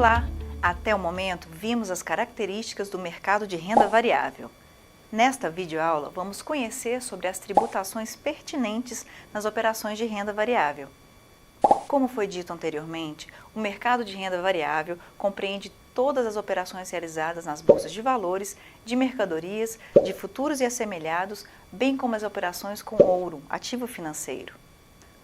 Olá! Até o momento, vimos as características do mercado de renda variável. Nesta videoaula, vamos conhecer sobre as tributações pertinentes nas operações de renda variável. Como foi dito anteriormente, o mercado de renda variável compreende todas as operações realizadas nas bolsas de valores, de mercadorias, de futuros e assemelhados, bem como as operações com ouro, ativo financeiro.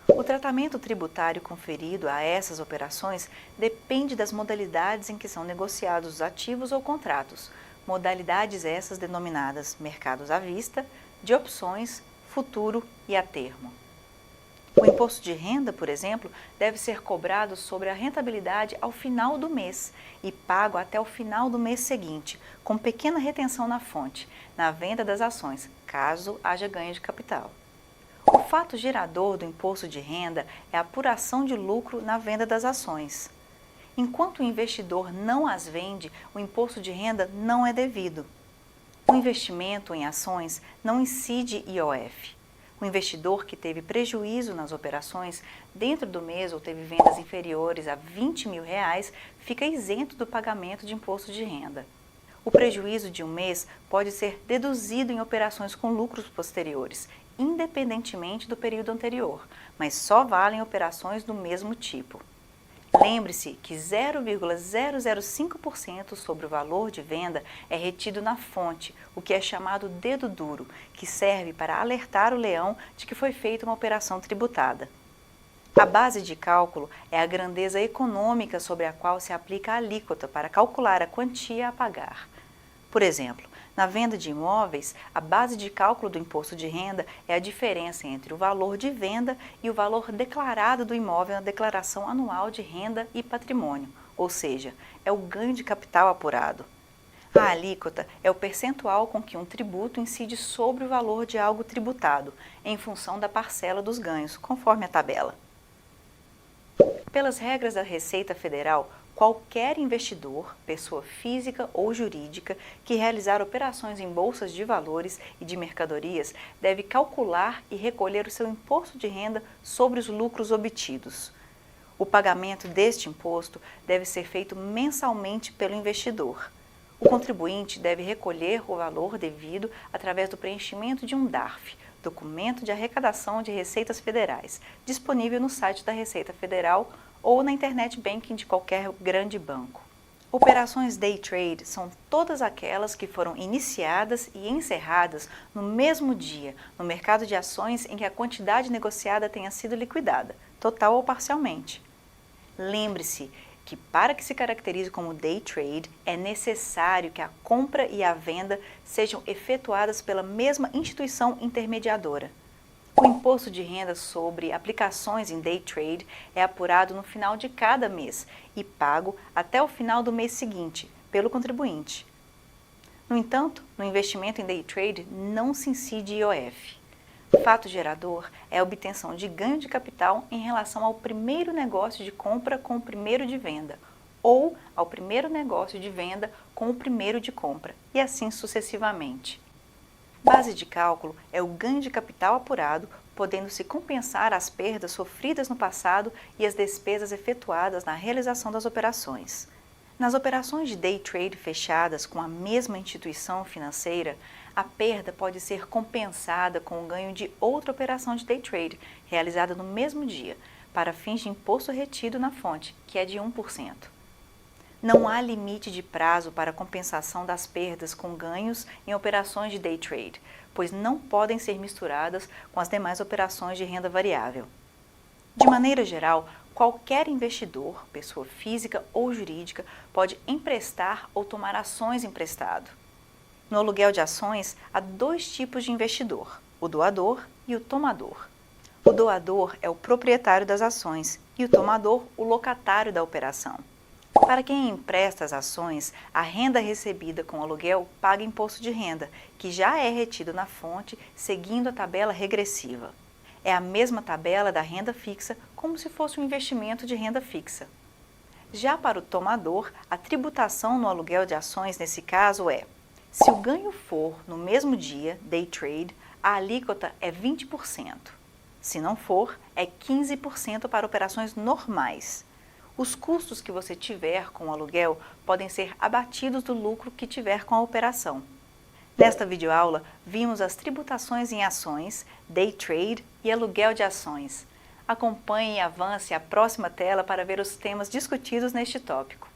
O tratamento tributário conferido a essas operações depende das modalidades em que são negociados os ativos ou contratos, modalidades essas denominadas mercados à vista, de opções, futuro e a termo. O imposto de renda, por exemplo, deve ser cobrado sobre a rentabilidade ao final do mês e pago até o final do mês seguinte, com pequena retenção na fonte, na venda das ações, caso haja ganho de capital. O fato gerador do imposto de renda é a apuração de lucro na venda das ações. Enquanto o investidor não as vende, o imposto de renda não é devido. O investimento em ações não incide IOF. O investidor que teve prejuízo nas operações dentro do mês ou teve vendas inferiores a R$20 mil fica isento do pagamento de imposto de renda. O prejuízo de um mês pode ser deduzido em operações com lucros posteriores, independentemente do período anterior, mas só valem operações do mesmo tipo. Lembre-se que 0,005% sobre o valor de venda é retido na fonte, o que é chamado dedo duro, que serve para alertar o leão de que foi feita uma operação tributada. A base de cálculo é a grandeza econômica sobre a qual se aplica a alíquota para calcular a quantia a pagar. Por exemplo, na venda de imóveis, a base de cálculo do imposto de renda é a diferença entre o valor de venda e o valor declarado do imóvel na declaração anual de renda e patrimônio, ou seja, é o ganho de capital apurado. A alíquota é o percentual com que um tributo incide sobre o valor de algo tributado, em função da parcela dos ganhos, conforme a tabela. Pelas regras da Receita Federal, qualquer investidor, pessoa física ou jurídica, que realizar operações em bolsas de valores e de mercadorias deve calcular e recolher o seu imposto de renda sobre os lucros obtidos. O pagamento deste imposto deve ser feito mensalmente pelo investidor. O contribuinte deve recolher o valor devido através do preenchimento de um DARF, Documento de Arrecadação de Receitas Federais, disponível no site da Receita Federal ou na internet banking de qualquer grande banco. Operações day trade são todas aquelas que foram iniciadas e encerradas no mesmo dia, no mercado de ações em que a quantidade negociada tenha sido liquidada, total ou parcialmente. Lembre-se que para que se caracterize como day trade, é necessário que a compra e a venda sejam efetuadas pela mesma instituição intermediadora. O imposto de renda sobre aplicações em day trade é apurado no final de cada mês e pago até o final do mês seguinte, pelo contribuinte. No entanto, no investimento em day trade não se incide IOF. O fato gerador é a obtenção de ganho de capital em relação ao primeiro negócio de compra com o primeiro de venda, ou ao primeiro negócio de venda com o primeiro de compra, e assim sucessivamente. Base de cálculo é o ganho de capital apurado, podendo-se compensar as perdas sofridas no passado e as despesas efetuadas na realização das operações. Nas operações de day trade fechadas com a mesma instituição financeira, a perda pode ser compensada com o ganho de outra operação de day trade, realizada no mesmo dia, para fins de imposto retido na fonte, que é de 1%. Não há limite de prazo para compensação das perdas com ganhos em operações de day trade, pois não podem ser misturadas com as demais operações de renda variável. De maneira geral, qualquer investidor, pessoa física ou jurídica, pode emprestar ou tomar ações emprestado. No aluguel de ações, há dois tipos de investidor, o doador e o tomador. O doador é o proprietário das ações e o tomador o locatário da operação. Para quem empresta as ações, a renda recebida com o aluguel paga imposto de renda, que já é retido na fonte, seguindo a tabela regressiva. É a mesma tabela da renda fixa, como se fosse um investimento de renda fixa. Já para o tomador, a tributação no aluguel de ações nesse caso é: se o ganho for no mesmo dia, day trade, a alíquota é 20%. Se não for, é 15% para operações normais. Os custos que você tiver com o aluguel podem ser abatidos do lucro que tiver com a operação. Nesta videoaula, vimos as tributações em ações, day trade e aluguel de ações. Acompanhe e avance a próxima tela para ver os temas discutidos neste tópico.